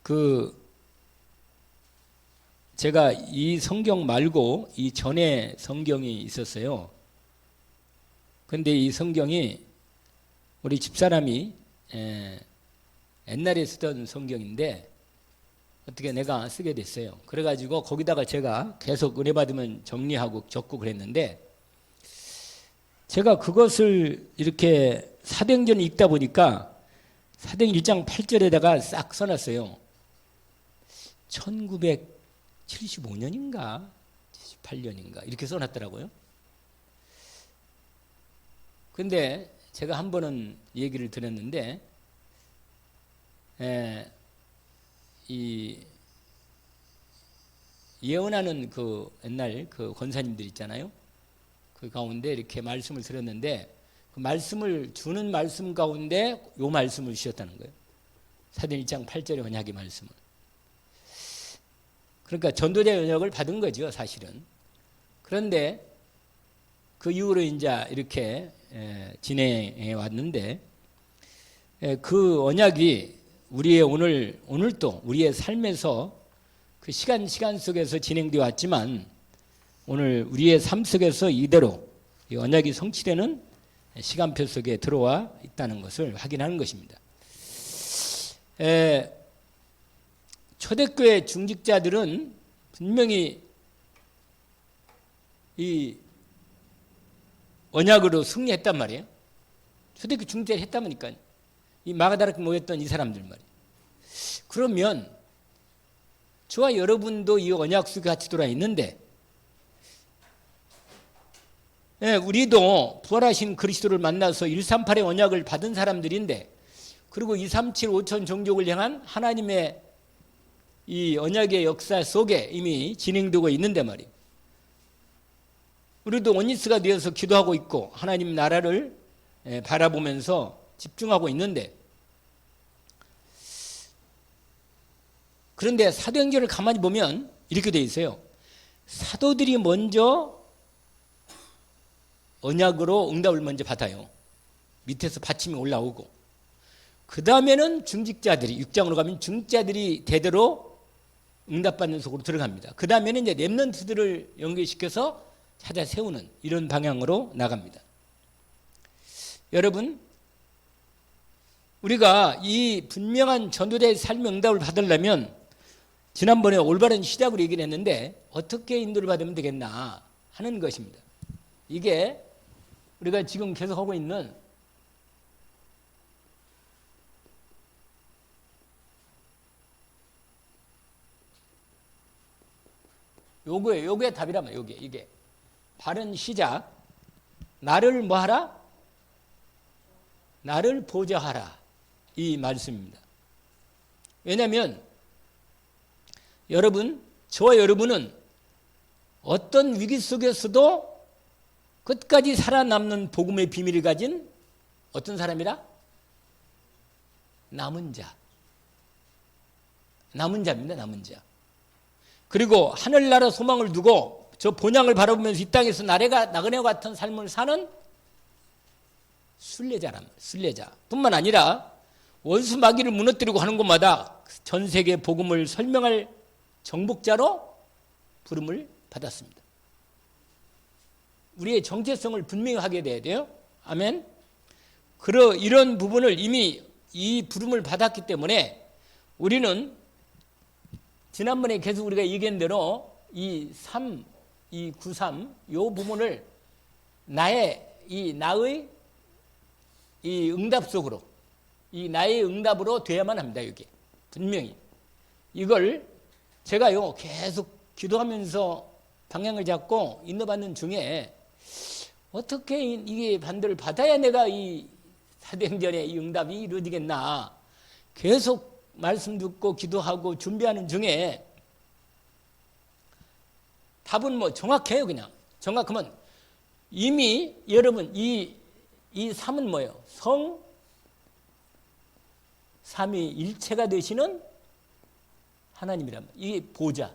그 제가 이 성경 말고 이 전에 성경이 있었어요. 근데 이 성경이 우리 집사람이 옛날에 쓰던 성경인데 어떻게 내가 쓰게 됐어요. 그래가지고 거기다가 제가 계속 은혜 받으면 정리하고 적고 그랬는데 제가 그것을 이렇게 사도행전을 읽다 보니까 사도행전 1장 8절에다가 싹 써놨어요. 1975년인가 78년인가 이렇게 써놨더라고요. 근데 제가 한 번은 얘기를 들었는데 이 예언하는 그 옛날 그 권사님들 있잖아요. 그 가운데 이렇게 말씀을 들었는데 그 말씀을 주는 말씀 가운데 요 말씀을 주셨다는 거예요. 사도행전 1장 8절의 언약의 말씀을. 그러니까 전도자 연약을 받은 거죠, 사실은. 그런데 그 이후로 이제 이렇게 진행해 왔는데 그 언약이 우리의 오늘도 우리의 삶에서 그 시간 속에서 진행되어 왔지만 오늘 우리의 삶 속에서 이대로 이 언약이 성취되는 시간표 속에 들어와 있다는 것을 확인하는 것입니다. 초대교회 중직자들은 분명히 이 언약으로 승리했단 말이에요. 초대교회 중직자를 했다니까요. 이 마가다락에 모였던 이 사람들 말이에요. 그러면 저와 여러분도 이 언약 속에 같이 들어와 있는데 우리도 부활하신 그리스도를 만나서 138의 언약을 받은 사람들인데 그리고 237 5천 종족을 향한 하나님의 이 언약의 역사 속에 이미 진행되고 있는데 말이에요. 우리도 원리스가 되어서 기도하고 있고 하나님 나라를 바라보면서 집중하고 있는데 그런데 사도행전을 가만히 보면 이렇게 돼 있어요. 사도들이 먼저 언약으로 응답을 먼저 받아요. 밑에서 받침이 올라오고 그 다음에는 중직자들이 6장으로 가면 중직자들이 대대로 응답받는 속으로 들어갑니다. 그 다음에는 이제 렘넌트들을 연결시켜서 찾아 세우는 이런 방향으로 나갑니다. 여러분, 우리가 이 분명한 전도자의 삶의 응답을 받으려면 지난번에 올바른 시작으로 얘기를 했는데 어떻게 인도를 받으면 되겠나 하는 것입니다. 이게 우리가 지금 계속 하고 있는 요거에 답이란 말이에요. 이게 바른 시작. 나를 뭐하라? 나를 보좌하라. 이 말씀입니다. 왜냐하면 여러분, 저와 여러분은 어떤 위기 속에서도 끝까지 살아남는 복음의 비밀을 가진 어떤 사람이라? 남은 자. 남은 자입니다. 남은 자. 그리고 하늘나라 소망을 두고 저 본향을 바라보면서 이 땅에서 나그네와 같은 삶을 사는 순례자란 말이에요. 순례자. 뿐만 아니라 원수 마귀를 무너뜨리고 하는 곳마다 전 세계 복음을 설명할 정복자로 부름을 받았습니다. 우리의 정체성을 분명히 하게 돼야 돼요. 아멘. 이런 부분을 이미 이 부름을 받았기 때문에 우리는 지난번에 계속 우리가 얘기한 대로 이 93, 이 부분을 나의 이 응답 속으로, 이 나의 응답으로 돼야만 합니다. 이게 분명히 이걸 제가요 계속 기도하면서 방향을 잡고 인도받는 중에 어떻게 이게 반대를 받아야 내가 이 사도행전의 이 응답이 이루어지겠나 계속 말씀 듣고 기도하고 준비하는 중에 답은 뭐 정확해요. 그냥 정확하면 이미 여러분 이 삶은 뭐예요? 삼위일체가 되시는 하나님이란 말이에요. 이게 보좌.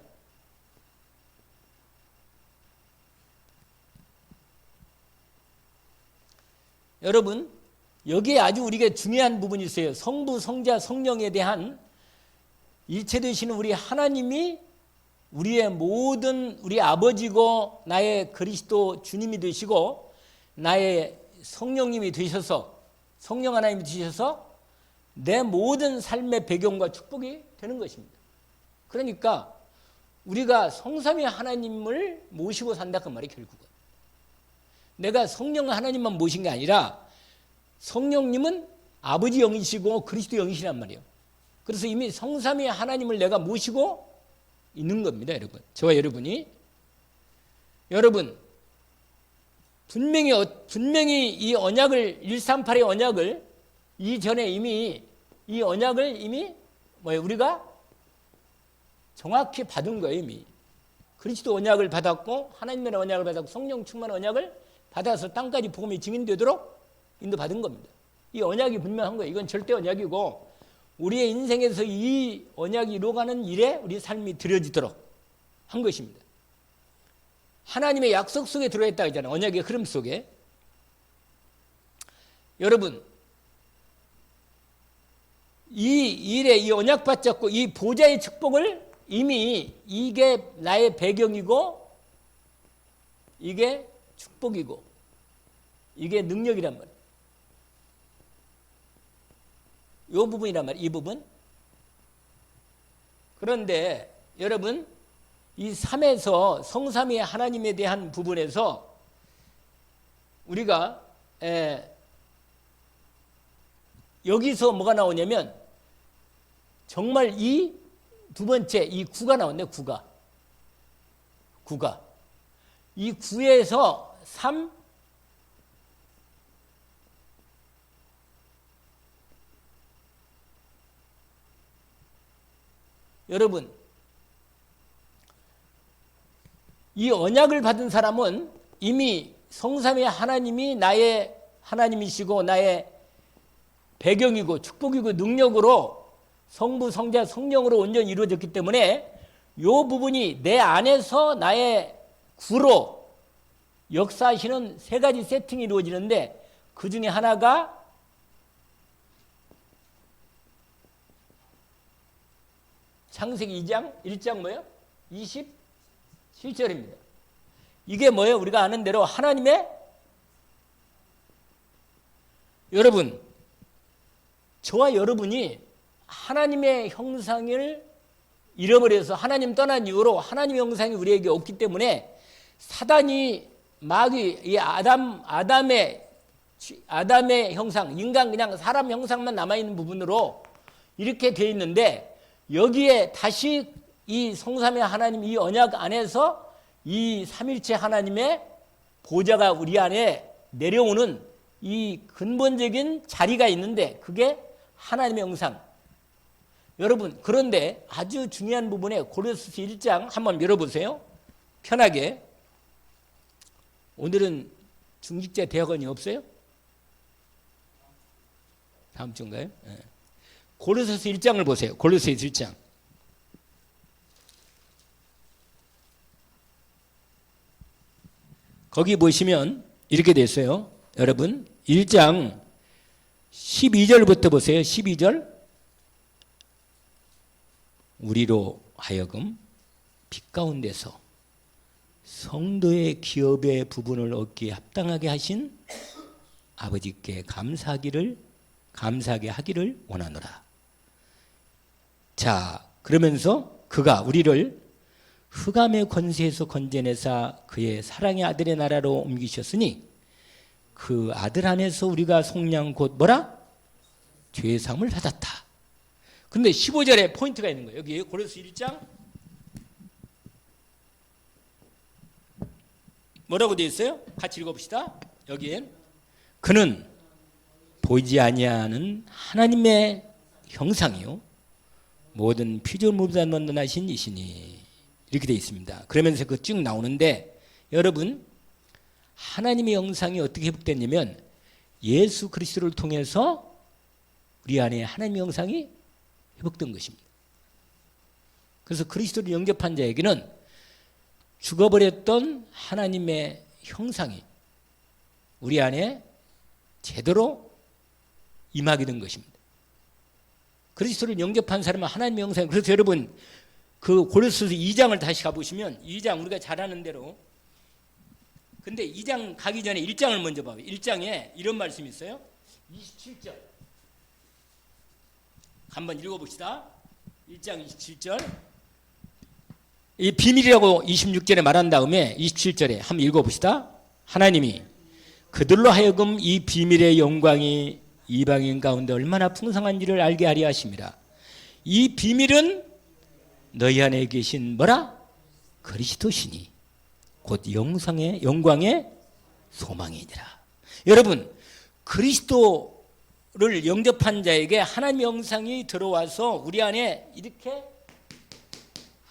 여러분 여기에 아주 우리가 중요한 부분이 있어요. 성부, 성자, 성령에 대한 일체 되시는 우리 하나님이 우리의 모든 우리 아버지고 나의 그리스도 주님이 되시고 나의 성령님이 되셔서 성령 하나님이 되셔서 내 모든 삶의 배경과 축복이 되는 것입니다. 그러니까 우리가 성삼위 하나님을 모시고 산다 그 말이 결국은. 내가 성령 하나님만 모신 게 아니라 성령님은 아버지 영이시고 그리스도 영이시란 말이에요. 그래서 이미 성삼위 하나님을 내가 모시고 있는 겁니다, 여러분. 저와 여러분이. 여러분, 분명히 이 언약을 138의 언약을 이전에 이미 이 언약을 이미 우리가 정확히 받은 거예요, 이미. 그리스도 언약을 받았고 하나님의 언약을 받았고 성령 충만 언약을 받아서 땅까지 복음이 증인되도록 인도받은 겁니다. 이 언약이 분명한 거예요. 이건 절대 언약이고 우리의 인생에서 이 언약이 이루어가는 일에 우리 삶이 드려지도록 한 것입니다. 하나님의 약속 속에 들어있다 하잖아요. 언약의 흐름 속에. 여러분, 이 일에 이 언약 받잡고 이 보좌의 축복을 이미 이게 나의 배경이고 이게 축복이고 이게 능력이란 말이에요. 이 부분이란 말이에요. 이 부분. 그런데 여러분 이 삶에서 성삼위의 하나님에 대한 부분에서 우리가 여기서 뭐가 나오냐면 정말 이 두 번째 이 구가 나왔네. 구가. 이 구에서 3 여러분 이 언약을 받은 사람은 이미 성삼위 하나님이 나의 하나님이시고 나의 배경이고 축복이고 능력으로 성부 성자 성령으로 온전히 이루어졌기 때문에 이 부분이 내 안에서 나의 구로 역사하시는 세 가지 세팅이 이루어지는데 그 중에 하나가 창세기 2장 1장 뭐예요? 27절입니다. 이게 뭐예요? 우리가 아는 대로 하나님의 여러분 저와 여러분이 하나님의 형상을 잃어버려서 하나님 떠난 이후로 하나님의 형상이 우리에게 없기 때문에 사단이 마귀 이 아담의 형상 인간 그냥 사람 형상만 남아있는 부분으로 이렇게 돼 있는데 여기에 다시 이 성삼위 하나님 이 언약 안에서 이 삼일체 하나님의 보좌가 우리 안에 내려오는 이 근본적인 자리가 있는데 그게 하나님의 형상. 여러분 그런데 아주 중요한 부분에 고린도서 1장 한번 열어보세요. 편하게. 오늘은 중직자 대학원이 없어요? 다음 주인가요? 네. 고린도서 1장을 보세요. 고린도서 1장. 거기 보시면 이렇게 돼 있어요. 여러분 1장 12절부터 보세요. 12절. 우리로 하여금 빛 가운데서 성도의 기업의 부분을 얻기에 합당하게 하신 아버지께 감사하게 하기를 원하노라. 자, 그러면서 그가 우리를 흑암의 권세에서 건져내사 그의 사랑의 아들의 나라로 옮기셨으니 그 아들 안에서 우리가 속량 곧 뭐라? 죄 사함을 받았다. 근데 15절에 포인트가 있는 거예요. 여기 고린도서 1장 뭐라고 되어 있어요? 같이 읽어봅시다. 여기엔 그는 보이지 아니하는 하나님의 형상이요 모든 피조물보다 넌넌하신 이시니 이렇게 되어 있습니다. 그러면서 그 쭉 나오는데 여러분 하나님의 형상이 어떻게 회복됐냐면 예수 그리스도를 통해서 우리 안에 하나님의 형상이 회복된 것입니다. 그래서 그리스도를 영접한 자에게는 죽어버렸던 하나님의 형상이 우리 안에 제대로 임하게 된 것입니다. 그리스도를 영접한 사람은 하나님의 형상. 그래서 여러분 그 고린도서 2장을 다시 가보시면 2장 우리가 잘 아는 대로, 근데 2장 가기 전에 1장을 먼저 봐요. 1장에 이런 말씀이 있어요. 27절 한번 읽어봅시다. 1장 27절. 이 비밀이라고 26절에 말한 다음에 27절에 한번 읽어봅시다. 하나님이 그들로 하여금 이 비밀의 영광이 이방인 가운데 얼마나 풍성한지를 알게 하려 하심이라. 이 비밀은 너희 안에 계신 뭐라? 그리스도시니 곧 영광의 소망이니라. 여러분, 그리스도를 영접한 자에게 하나님의 형상이 들어와서 우리 안에 이렇게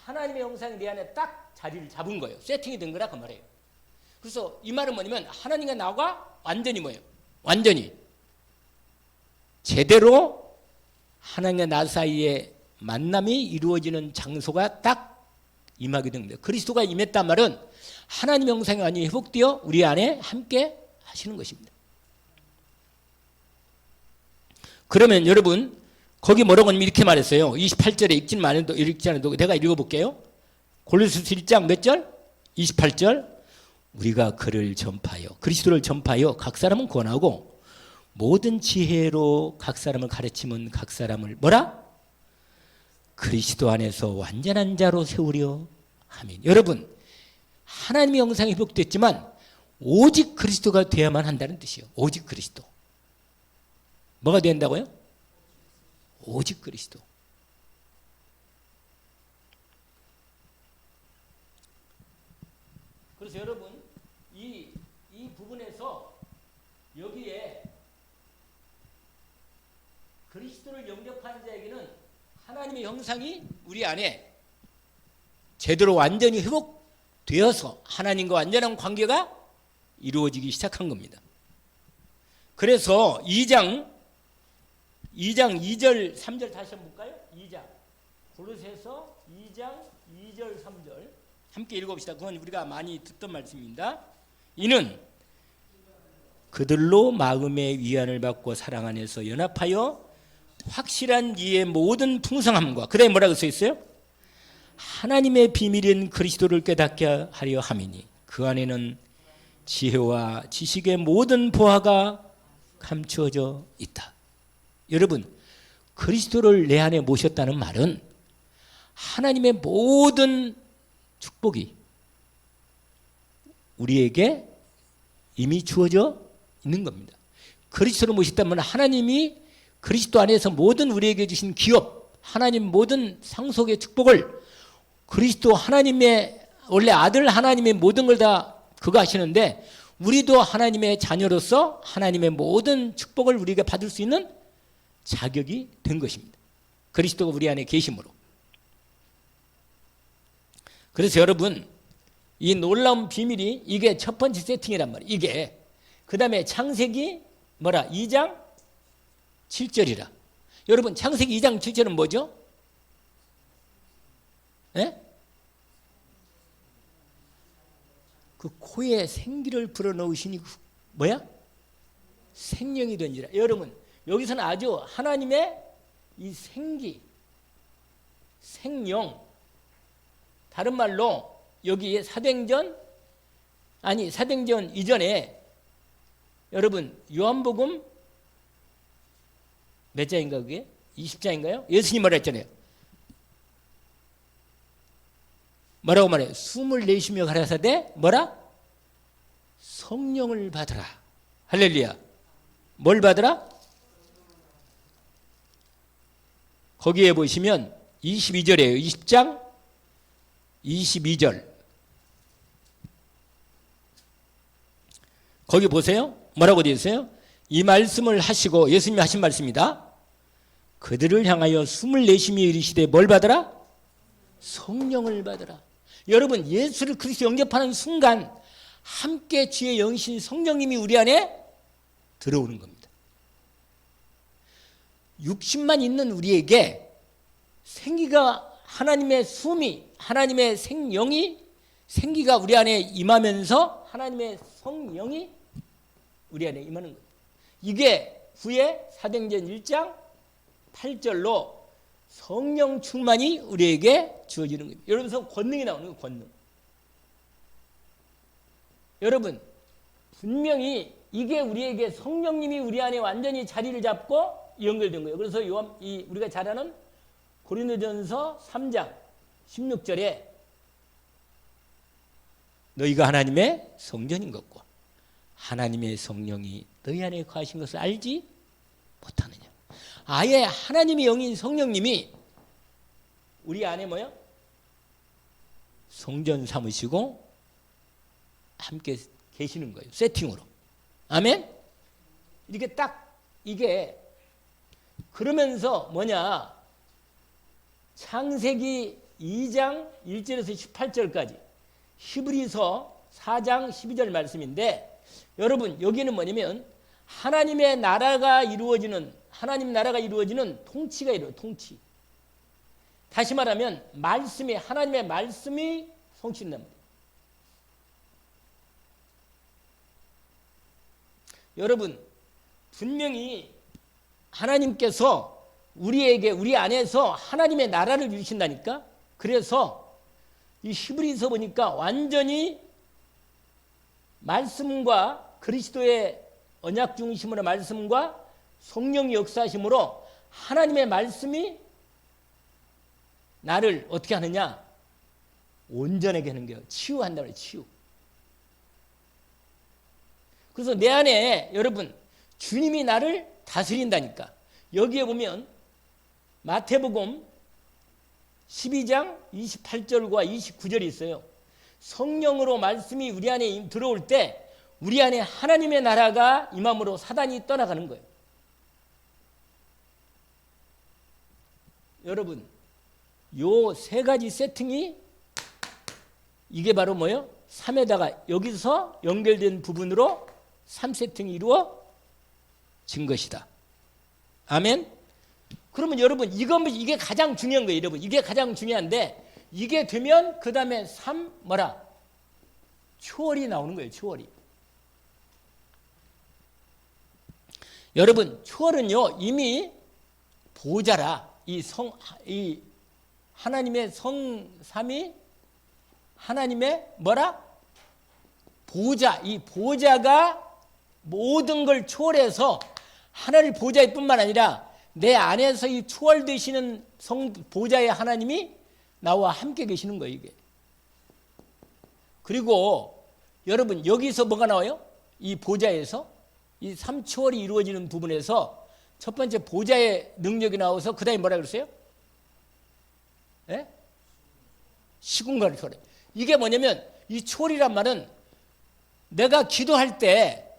하나님의 형상이 내 안에 딱 자리를 잡은 거예요. 세팅이 된 거라 그 말이에요. 그래서 이 말은 뭐냐면 하나님과 나와 완전히 뭐예요? 완전히 제대로 하나님과 나 사이에 만남이 이루어지는 장소가 딱 임하게 됩니다. 그리스도가 임했단 말은 하나님의 형상이 완전히 회복되어 우리 안에 함께 하시는 것입니다. 그러면 여러분 거기 뭐라고 하냐면 이렇게 말했어요. 28절에 읽지 않아도 내가 읽어볼게요. 골로새서 1장 몇 절? 28절. 우리가 그를 전파하여 그리스도를 전파하여 각 사람은 권하고 모든 지혜로 각 사람을 가르치면 각 사람을 뭐라? 그리스도 안에서 완전한 자로 세우려 하면. 여러분 하나님의 형상이 회복됐지만 오직 그리스도가 되어야만 한다는 뜻이에요. 오직 그리스도. 뭐가 된다고요? 오직 그리스도. 그래서 여러분 이 부분에서 여기에 그리스도를 영접한 자에게는 하나님의 형상이 우리 안에 제대로 완전히 회복되어서 하나님과 완전한 관계가 이루어지기 시작한 겁니다. 그래서 2장 2절 3절 다시 한번 볼까요? 2장 골로새서 2장 2절 3절 함께 읽어봅시다. 그건 우리가 많이 듣던 말씀입니다. 이는 그들로 마음의 위안을 받고 사랑 안에서 연합하여 확실한 이의 모든 풍성함과, 그 다음에 뭐라고 써 있어요? 하나님의 비밀인 그리스도를 깨닫게 하려 함이니 그 안에는 지혜와 지식의 모든 보화가 감추어져 있다. 여러분 그리스도를 내 안에 모셨다는 말은 하나님의 모든 축복이 우리에게 이미 주어져 있는 겁니다. 그리스도를 모셨다면 하나님이 그리스도 안에서 모든 우리에게 주신 기업, 하나님 모든 상속의 축복을 그리스도 하나님의 원래 아들 하나님의 모든 걸 다 그거 하시는데 우리도 하나님의 자녀로서 하나님의 모든 축복을 우리가 받을 수 있는 자격이 된 것입니다. 그리스도가 우리 안에 계심으로. 그래서 여러분 이 놀라운 비밀이 이게 첫 번째 세팅이란 말이에요. 이게 그 다음에 창세기 뭐라? 2장 7절이라. 여러분 창세기 2장 7절은 뭐죠? 예? 그 코에 생기를 불어넣으시니 뭐야? 생명이 된지라. 여러분 여기서는 아주 하나님의 이 생기, 생명, 다른 말로 여기 사도행전 이전에 여러분 요한복음 몇 장인가 그게? 20장인가요? 예수님 뭐라 했잖아요. 뭐라고 말해요? 숨을 내쉬며 가라사대 뭐라? 성령을 받으라. 할렐루야. 뭘 받으라? 거기에 보시면 22절이에요. 20장 22절. 거기 보세요. 뭐라고 되어 있어요? 이 말씀을 하시고 예수님이 하신 말씀입니다. 그들을 향하여 숨을 내쉬며 이르시되 뭘 받으라? 성령을 받으라. 여러분 예수를 그리스도 영접하는 순간 함께 주의 영신 성령님이 우리 안에 들어오는 겁니다. 육신만 있는 우리에게 생기가 하나님의 숨이 하나님의 생영이 생기가 우리 안에 임하면서 하나님의 성령이 우리 안에 임하는 거예요. 이게 후에 사도행전 1장 8절로 성령 충만이 우리에게 주어지는 겁니다. 여러분, 권능이 나오는 거예요. 권능. 여러분, 분명히 이게 우리에게 성령님이 우리 안에 완전히 자리를 잡고 연결된 거예요. 그래서 우리가 잘 아는 고린도전서 3장 16절에 너희가 하나님의 성전인 것과 하나님의 성령이 너희 안에 거하신 것을 알지 못하느냐. 아예 하나님의 영인 성령님이 우리 안에 뭐요? 성전 삼으시고 함께 계시는 거예요. 세팅으로. 아멘? 이게 딱 이게 그러면서 뭐냐? 창세기 2장 1절에서 18절까지 히브리서 4장 12절 말씀인데 여러분 여기는 뭐냐면 하나님 나라가 이루어지는 통치가 이루어져요. 통치. 다시 말하면 하나님의 말씀이 성취된단 말이에요. 여러분 분명히 하나님께서 우리 안에서 하나님의 나라를 이루신다니까. 그래서 이 히브리서 보니까 완전히 말씀과 그리스도의 언약 중심으로 말씀과 성령의 역사심으로 하나님의 말씀이 나를 어떻게 하느냐? 온전하게 하는 거예요. 치유한다는 거예요. 치유. 그래서 내 안에 여러분 주님이 나를 다스린다니까. 여기에 보면 마태복음 12장 28절과 29절이 있어요. 성령으로 말씀이 우리 안에 들어올 때 우리 안에 하나님의 나라가 임함으로 사단이 떠나가는 거예요. 여러분 요 세 가지 세팅이 이게 바로 뭐예요? 3에다가 여기서 연결된 부분으로 3세팅이 이루어진 것이다. 아멘? 그러면 여러분 이게 가장 중요한 거예요. 여러분 이게 가장 중요한데 이게 되면 그 다음에 3 뭐라? 초월이 나오는 거예요. 초월이. 여러분 초월은요 이미 보좌라. 이 하나님의 성삼이 하나님의 뭐라? 보좌. 이 보좌가 모든 걸 초월해서 하나님 보좌일 뿐만 아니라 내 안에서 이 초월되시는 보좌의 하나님이 나와 함께 계시는 거예요. 이게. 그리고 여러분 여기서 뭐가 나와요? 이 보좌에서 이 삼초월이 이루어지는 부분에서 첫 번째 보좌의 능력이 나와서 그 다음에 뭐라 그랬어요? 예? 시공간을 초월해. 이게 뭐냐면 이 초월이란 말은 내가 기도할 때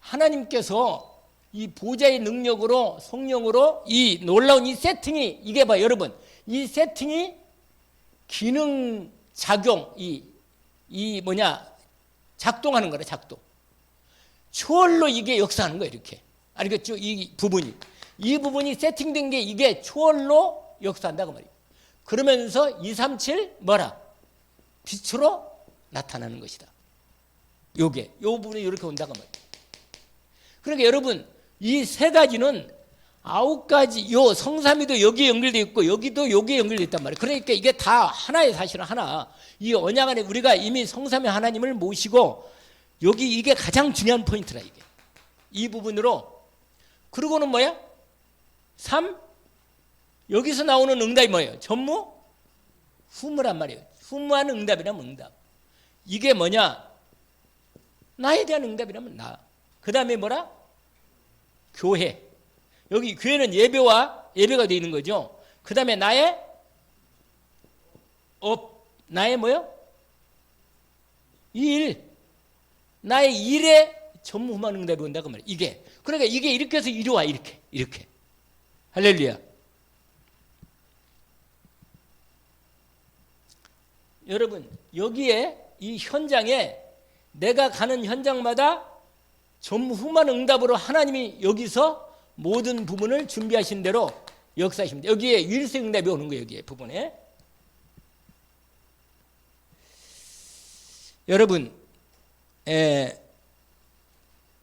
하나님께서 이 보좌의 능력으로 성령으로 이 놀라운 이 세팅이 이게 봐 여러분 이 세팅이 기능 작용 이 뭐냐 작동하는 거래. 작동. 초월로 이게 역사하는 거예요. 이렇게 알겠죠? 이 부분이 세팅된 게 이게 초월로 역사한다고 말이에요. 그러면서 237 뭐라? 빛으로 나타나는 것이다. 요 부분이 이렇게 온다고 말이에요. 그러니까 여러분 이 세 가지는 9가지 요 성삼위도 여기에 연결되어 있고 여기도 여기에 연결되어 있단 말이에요. 그러니까 이게 다 하나의 사실은 하나. 이 언약 안에 우리가 이미 성삼위 하나님을 모시고 여기 이게 가장 중요한 포인트라 이게. 이 부분으로 그리고는 뭐야? 3 여기서 나오는 응답이 뭐예요? 전무 후무란 말이에요. 후무하는 응답이라면 응답. 이게 뭐냐? 나에 대한 응답이라면 나. 그 다음에 뭐라? 교회. 여기 교회는 예배가 되어 있는 거죠. 그 다음에 나의 나의 뭐요? 일. 나의 일에 전무후무한 응답이 온다고 말이에요. 이게. 그러니까 이게 이렇게 해서 이리 와. 이렇게. 할렐루야. 여러분 여기에 이 현장에 내가 가는 현장마다 전무후무한 응답으로 하나님이 여기서 모든 부분을 준비하신 대로 역사하십니다. 여기에 일세 응답이 오는 거예요. 여기에 부분에. 여러분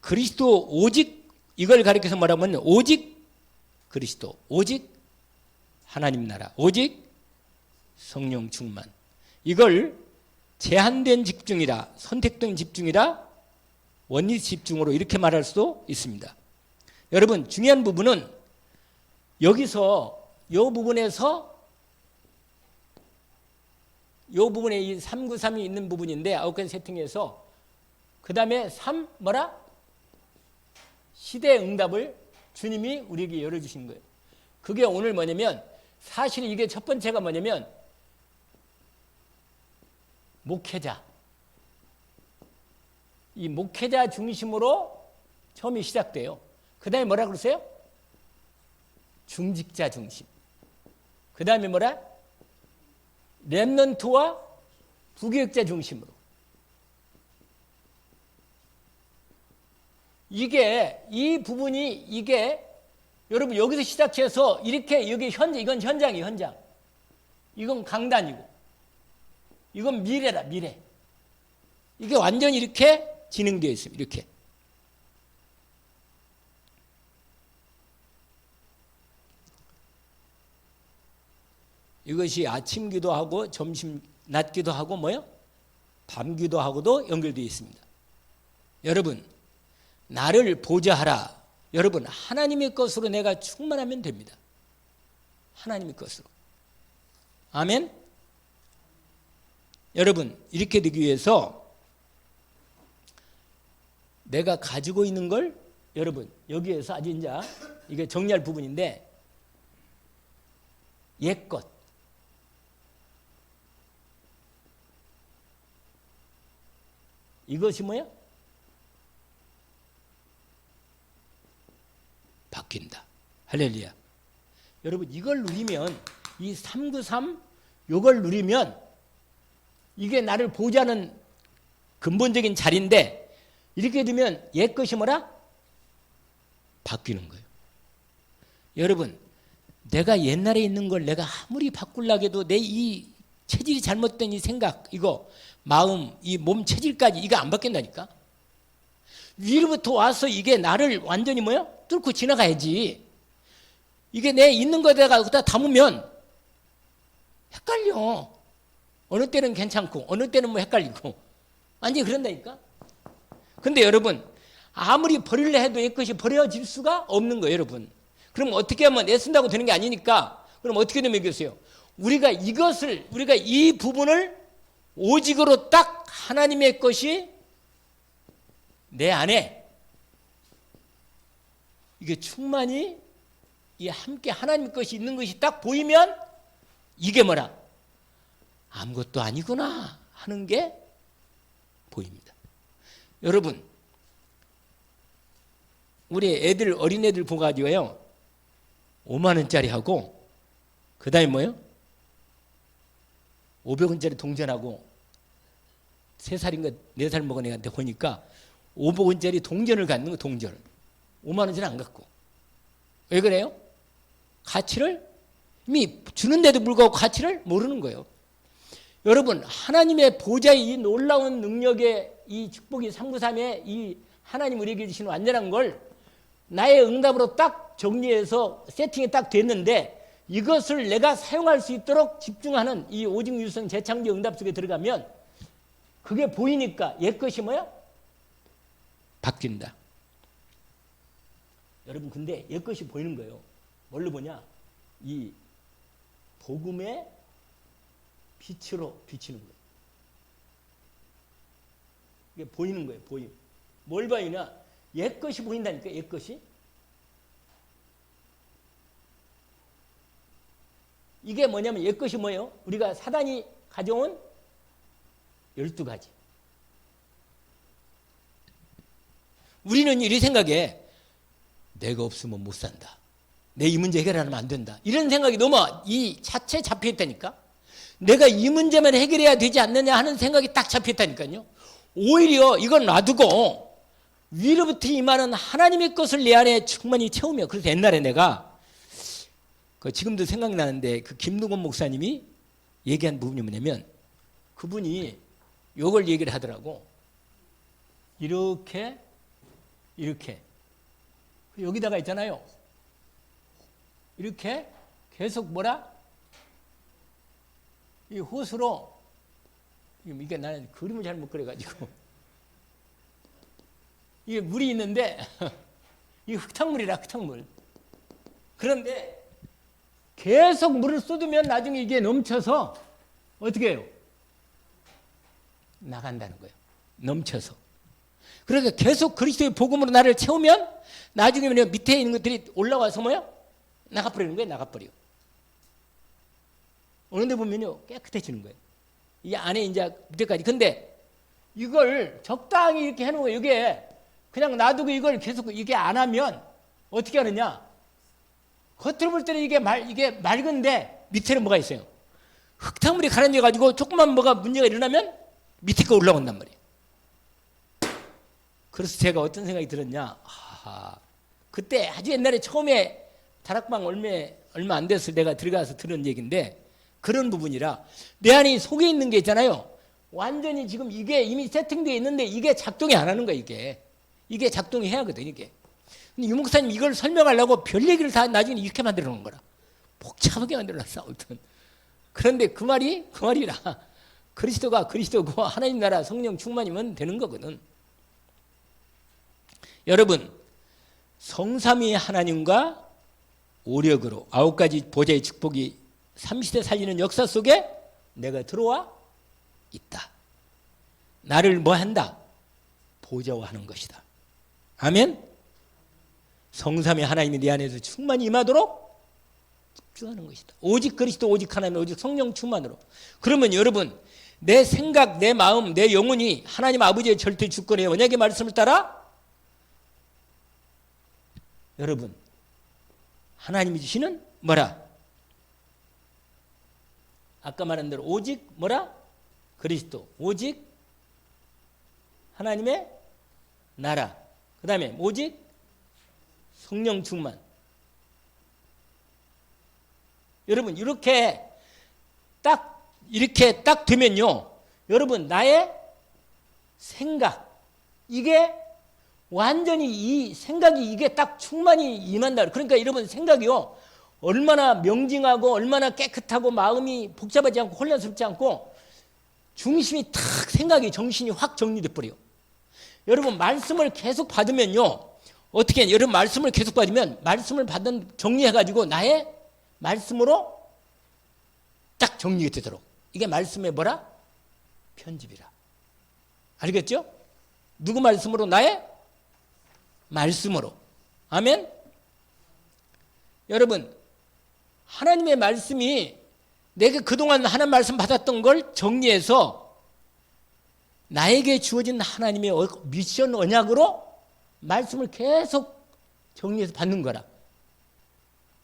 그리스도 오직 이걸 가리켜서 말하면 오직 그리스도, 오직 하나님 나라, 오직 성령 충만. 이걸 제한된 집중이라, 선택된 집중이라, 원리 집중으로 이렇게 말할 수도 있습니다. 여러분, 중요한 부분은 여기서 이 부분에서 이 부분에 이 393이 있는 부분인데, 9가지 세팅에서 그 다음에 3 뭐라? 시대의 응답을 주님이 우리에게 열어주신 거예요. 그게 오늘 뭐냐면, 사실 이게 첫 번째가 뭐냐면 목회자. 이 목회자 중심으로 처음이 시작돼요. 그 다음에 뭐라 그러세요? 중직자 중심. 그 다음에 뭐라? 렘넌트와 부교육자 중심으로. 이 부분이 이게 여러분 여기서 시작해서 이렇게 여기 이건 현장이에요, 현장. 이건 강단이고, 이건 미래라, 미래. 이게 완전히 이렇게 진행되어 있습니다. 이렇게. 이것이 아침 기도하고 점심, 낮 기도하고 뭐요? 밤 기도하고도 연결되어 있습니다. 여러분, 나를 보좌하라. 여러분, 하나님의 것으로 내가 충만하면 됩니다. 하나님의 것으로. 아멘? 여러분, 이렇게 되기 위해서 내가 가지고 있는 걸 여러분, 여기에서 아주 이제 이게 정리할 부분인데, 옛것. 이것이 뭐야? 바뀐다. 할렐루야. 여러분, 이걸 누리면, 이 393, 이걸 누리면, 이게 나를 보좌하는 근본적인 자리인데, 이렇게 되면 옛 것이 뭐라? 바뀌는 거예요. 여러분, 내가 옛날에 있는 걸 내가 아무리 바꾸려고 해도 내 이 체질이 잘못된 이 생각, 이거, 마음, 이 몸 체질까지 이거 안 바뀐다니까? 위로부터 와서 이게 나를 완전히 뭐야? 뚫고 지나가야지. 이게 내 있는 거에다가 여기다 담으면 헷갈려. 어느 때는 괜찮고 어느 때는 뭐 헷갈리고 완전히 그런다니까. 근데 여러분, 아무리 버리려 해도 이것이 버려질 수가 없는 거예요, 여러분. 그럼 어떻게 하면 애쓴다고 되는 게 아니니까, 그럼 어떻게 되면 이겠어요? 우리가 이 부분을 오직으로 딱 하나님의 것이 내 안에 이게 충만히 이 함께 하나님 것이 있는 것이 딱 보이면 이게 뭐라? 아무것도 아니구나 하는 게 보입니다. 여러분, 우리 애들, 어린애들 보가지고요, 5만 원짜리 하고 그 다음에 뭐요? 500원짜리 동전하고 3살인가 4살 먹은 애한테 보니까 500원짜리 동전을 갖는 거, 동전을 5만 원짜리 안 갖고. 왜 그래요? 가치를 이미 주는데도 불구하고 가치를 모르는 거예요. 여러분, 하나님의 보좌의 이 놀라운 능력의 이 축복이 393의 이 하나님 우리에게 주시는 완전한 걸 나의 응답으로 딱 정리해서 세팅이 딱 됐는데, 이것을 내가 사용할 수 있도록 집중하는 이 오직 유성 재창조 응답 속에 들어가면 그게 보이니까 옛 것이 뭐야? 바뀐다. 여러분, 근데 옛 것이 보이는 거예요. 뭘로 보냐? 이 복음의 빛으로 비치는 거예요. 이게 보이는 거예요, 보임. 뭘 보이냐? 옛 것이 보인다니까, 옛 것이. 이게 뭐냐면 옛 것이 뭐예요? 우리가 사단이 가져온 12가지. 우리는 이리 생각해. 내가 없으면 못 산다. 내 이 문제 해결하면 안 된다. 이런 생각이 너무 이 자체에 잡혀있다니까. 내가 이 문제만 해결해야 되지 않느냐 하는 생각이 딱 잡혀있다니까요. 오히려 이건 놔두고 위로부터 임하는 하나님의 것을 내 안에 충만히 채우며, 그래서 옛날에 내가 지금도 생각나는데 그 김동건 목사님이 얘기한 부분이 뭐냐면, 그분이 요걸 얘기를 하더라고. 이렇게 여기다가 있잖아요. 이렇게 계속 뭐라? 이 호수로, 이게 나는 그림을 잘못 그려가지고 이게 물이 있는데 이게 흙탕물이라, 흙탕물. 그런데 계속 물을 쏟으면 나중에 이게 넘쳐서 어떻게 해요? 나간다는 거예요. 넘쳐서. 그러니까 계속 그리스도의 복음으로 나를 채우면 나중에 밑에 있는 것들이 올라와서 뭐야? 나가버리는 거예요. 나가버려. 어느 데 보면요, 깨끗해지는 거예요. 이 안에 이제 밑에까지. 근데 이걸 적당히 이렇게 해놓은 거예요. 이게 그냥 놔두고 이걸 계속 이게 안 하면 어떻게 하느냐? 겉으로 볼 때는 이게 맑은데 밑에는 뭐가 있어요? 흙탕물이 가라앉아가지고 조금만 뭐가 문제가 일어나면 밑에 거 올라온단 말이에요. 그래서 제가 어떤 생각이 들었냐? 그때 아주 옛날에 처음에 다락방 얼마 안 돼서 내가 들어가서 들은 얘기인데 그런 부분이라 내 안에 속에 있는 게 있잖아요. 완전히 지금 이게 이미 세팅되어 있는데 이게 작동이 안 하는 거야. 이게 작동이 해야 하거든. 이게. 근데 유 목사님 이걸 설명하려고 별 얘기를 다 나중에 이렇게 만들어 놓은 거라. 복잡하게 만들어 놨어. 아무튼. 그런데 그 말이라 그리스도가 그리스도고 하나님 나라 성령 충만이면 되는 거거든. 여러분, 성삼위 하나님과 오력으로 9가지 보좌의 축복이 3시대 살리는 역사 속에 내가 들어와 있다. 나를 뭐 한다? 보좌화하는 것이다. 아멘? 성삼위 하나님이 내 안에서 충만히 임하도록 집중하는 것이다. 오직 그리스도, 오직 하나님, 오직 성령 충만으로. 그러면 여러분, 내 생각, 내 마음, 내 영혼이 하나님 아버지의 절대 주권의 언약의 말씀을 따라 여러분, 하나님이 주시는 뭐라? 아까 말한 대로 오직 뭐라? 그리스도, 오직 하나님의 나라. 그 다음에 오직 성령 충만. 여러분 이렇게 딱 되면요, 여러분 나의 생각, 이게 완전히 이 생각이 이게 딱 충만히 임한다. 그러니까 여러분 생각이요, 얼마나 명징하고 얼마나 깨끗하고 마음이 복잡하지 않고 혼란스럽지 않고 중심이 탁 생각이 정신이 확 정리돼 버려요. 여러분 말씀을 계속 받으면요, 어떻게 해요? 여러분 말씀을 계속 받으면 말씀을 받은 정리해가지고 나의 말씀으로 딱 정리가 되도록, 이게 말씀의 뭐라? 편집이라. 알겠죠? 누구 말씀으로? 나의 말씀으로. 아멘? 여러분 하나님의 말씀이 내가 그동안 하나님 말씀 받았던 걸 정리해서 나에게 주어진 하나님의 미션 언약으로 말씀을 계속 정리해서 받는 거라.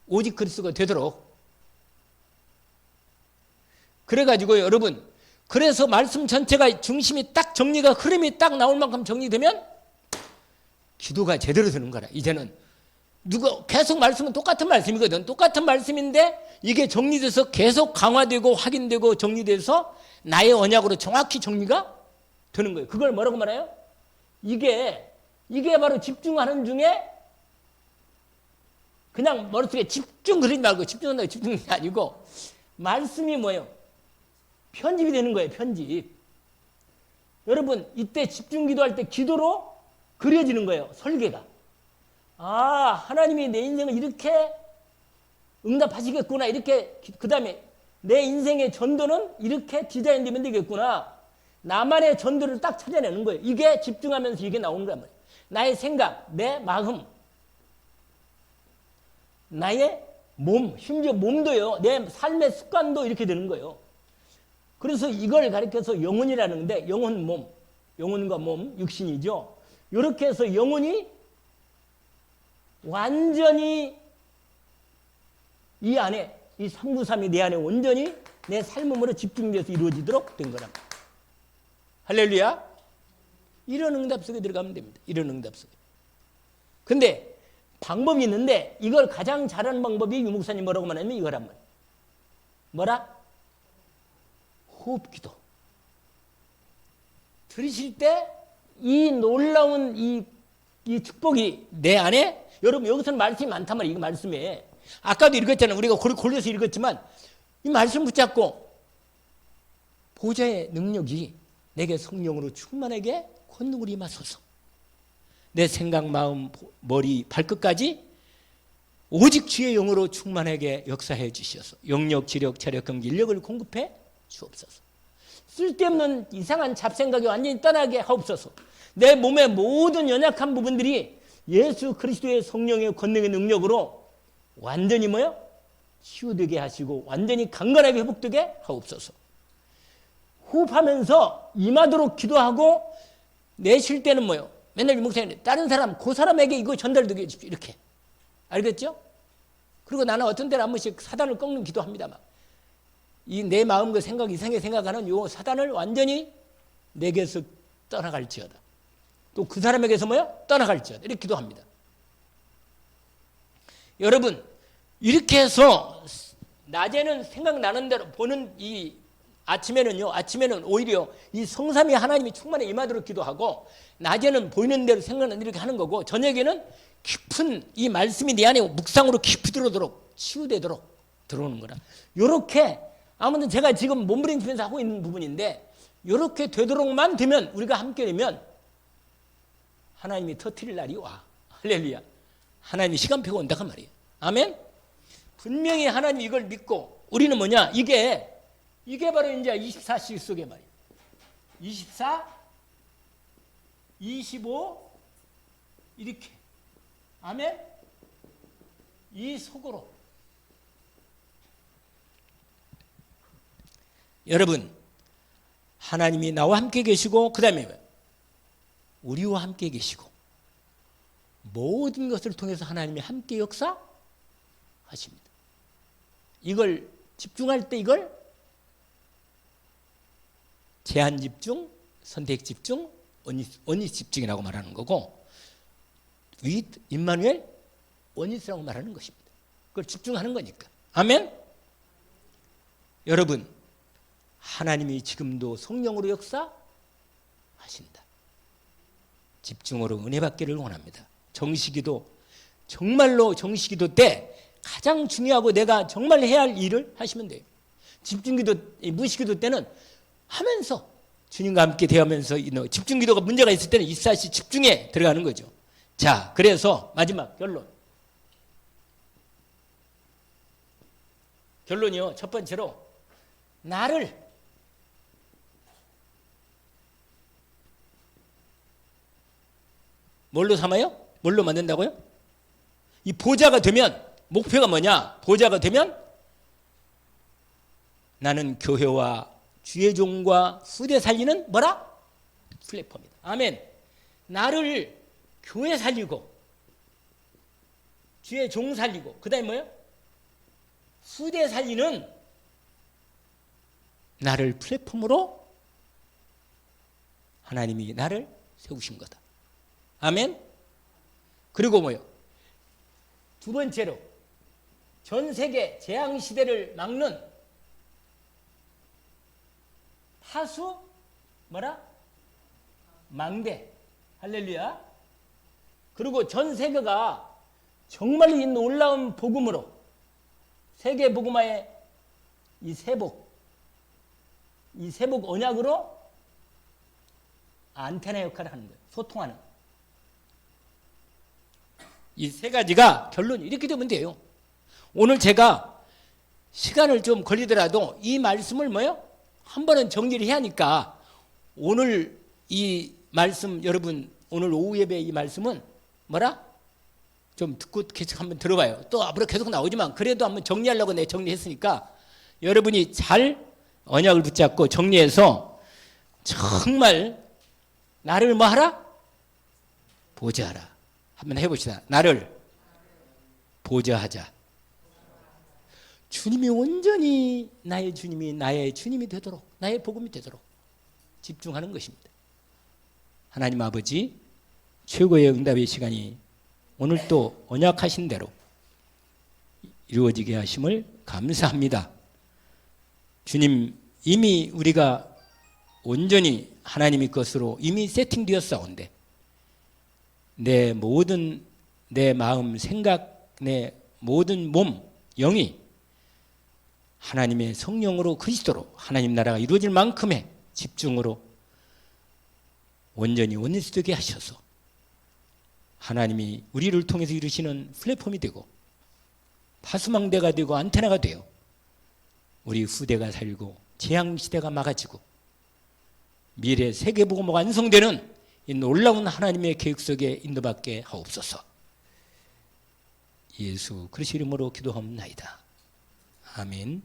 오직 그리스도가 되도록. 그래가지고 여러분, 그래서 말씀 전체가 중심이 딱 정리가, 흐름이 딱 나올 만큼 정리되면 기도가 제대로 되는 거라. 이제는 누가 계속 말씀은 똑같은 말씀이거든. 똑같은 말씀인데 이게 정리돼서 계속 강화되고 확인되고 정리돼서 나의 언약으로 정확히 정리가 되는 거예요. 그걸 뭐라고 말해요? 이게 바로 집중하는 중에, 그냥 머릿속에 집중 그러지 말고 집중한다고 집중이 아니고 말씀이 뭐예요? 편집이 되는 거예요. 편집. 여러분 이때 집중 기도할 때 기도로 그려지는 거예요. 설계가. 하나님이 내 인생을 이렇게 응답하시겠구나. 이렇게, 그 다음에 내 인생의 전도는 이렇게 디자인되면 되겠구나. 나만의 전도를 딱 찾아내는 거예요. 이게 집중하면서 이게 나오는 거란 말이에요. 나의 생각, 내 마음, 나의 몸, 심지어 몸도요, 내 삶의 습관도 이렇게 되는 거예요. 그래서 이걸 가리켜서 영혼이라는 건데, 영혼, 몸, 영혼과 몸, 육신이죠. 이렇게 해서 영혼이 완전히 이 안에, 이 393이 내 안에 온전히 내 삶으로 집중돼서 이루어지도록 된 거란 말이에요. 할렐루야. 이런 응답 속에 들어가면 됩니다. 이런 응답 속에. 근데 방법이 있는데 이걸 가장 잘하는 방법이 유 목사님 뭐라고 말하냐면 이거란 말이에요. 뭐라? 호흡기도. 들으실 때 이 놀라운 이 축복이 내 안에, 여러분 여기서는 말씀이 많단 말이에요. 이 말씀에 아까도 읽었잖아요. 우리가 골려서 읽었지만 이 말씀 붙잡고 보좌의 능력이 내게 성령으로 충만하게 권능으로 임하소서. 내 생각, 마음, 머리, 발끝까지 오직 주의 영으로 충만하게 역사해 주셔서 영력, 지력, 체력, 경기, 인력을 공급해 주옵소서. 쓸데없는 이상한 잡생각이 완전히 떠나게 하옵소서. 내 몸의 모든 연약한 부분들이 예수 그리스도의 성령의 권능의 능력으로 완전히 뭐요? 치유되게 하시고 완전히 강건하게 회복되게 하옵소서. 호흡하면서 임하도록 기도하고 내쉴 때는 뭐요? 맨날 목사님 다른 사람 그 사람에게 이거 전달되게 해주십시오. 이렇게. 알겠죠? 그리고 나는 어떤 때는 한 번씩 사단을 꺾는 기도합니다. 막. 이 내 마음과 생각 이상하게 생각하는 요 사단을 완전히 내게서 떠나갈지어다. 또 그 사람에게서 뭐요? 떠나갈지어다. 이렇게 기도합니다. 여러분 이렇게 해서 낮에는 생각나는 대로 보는 이 아침에는 오히려 이 성삼위 하나님이 충만히 임하도록 기도하고 낮에는 보이는 대로 생각나는 이렇게 하는 거고 저녁에는 깊은 이 말씀이 내 안에 묵상으로 깊이 들어오도록 치유되도록 들어오는 거라. 요렇게 아무튼 제가 지금 몸부림치면서 하고 있는 부분인데 요렇게 되도록만 되면 우리가 함께 되면 하나님이 터뜨릴 날이 와. 할렐루야. 하나님이 시간표가 온다고 말이에요. 아멘. 분명히 하나님 이걸 믿고 우리는 뭐냐? 이게 바로 이제 24시 속에 말이에요. 24, 25 이렇게. 아멘. 이 속으로. 여러분 하나님이 나와 함께 계시고 그 다음에 우리와 함께 계시고 모든 것을 통해서 하나님이 함께 역사하십니다. 이걸 집중할 때 이걸 제한 집중, 선택 집중, 원리스 집중이라고 말하는 거고 with 임마누엘 원리스라고 말하는 것입니다. 그걸 집중하는 거니까. 아멘. 여러분 하나님이 지금도 성령으로 역사하신다. 집중으로 은혜 받기를 원합니다. 정시기도 정말로 정시기도 때 가장 중요하고 내가 정말 해야 할 일을 하시면 돼요. 집중기도 무시기도 때는 하면서 주님과 함께 대하면서 집중기도가 문제가 있을 때는 24시 집중에 들어가는 거죠. 자, 그래서 마지막 결론이요. 첫 번째로 나를 뭘로 삼아요? 뭘로 만든다고요? 이 보좌가 되면 목표가 뭐냐? 보좌가 되면 나는 교회와 주의 종과 후대 살리는 뭐라? 플랫폼이다. 아멘. 나를 교회 살리고 주의 종 살리고 그 다음에 뭐예요? 후대 살리는 나를 플랫폼으로 하나님이 나를 세우신 거다. 아멘. 그리고 뭐요? 두 번째로 전 세계 재앙 시대를 막는 파수 뭐라? 망대. 할렐루야. 그리고 전 세계가 정말 이 놀라운 복음으로 세계 복음화의 이 세복 언약으로 안테나 역할을 하는 거예요. 소통하는. 이 세 가지가 결론이 이렇게 되면 돼요. 오늘 제가 시간을 좀 걸리더라도 이 말씀을 뭐요? 한 번은 정리를 해야 하니까 오늘 이 말씀 여러분 오늘 오후 예배 이 말씀은 뭐라? 좀 듣고 계속 한번 들어봐요. 또 앞으로 계속 나오지만 그래도 한번 정리하려고 내가 정리했으니까 여러분이 잘 언약을 붙잡고 정리해서 정말 나를 뭐 하라? 보좌하라. 한번 해봅시다. 나를 보좌하자. 주님이 온전히 나의 주님이 되도록 나의 복음이 되도록 집중하는 것입니다. 하나님 아버지 최고의 응답의 시간이 오늘 또 언약하신 대로 이루어지게 하심을 감사합니다. 주님 이미 우리가 온전히 하나님의 것으로 이미 세팅되었사온데 내 모든 내 마음 생각 내 모든 몸, 영이 하나님의 성령으로 그리스도로 하나님 나라가 이루어질 만큼의 집중으로 온전히 원리스되게 하셔서 하나님이 우리를 통해서 이루시는 플랫폼이 되고 파수망대가 되고 안테나가 되어 우리 후대가 살고 재앙시대가 막아지고 미래 세계복음화가 완성되는 이 놀라운 하나님의 계획 속에 인도받게 하옵소서. 예수 그리스도 이름으로 기도하옵나이다. 아멘.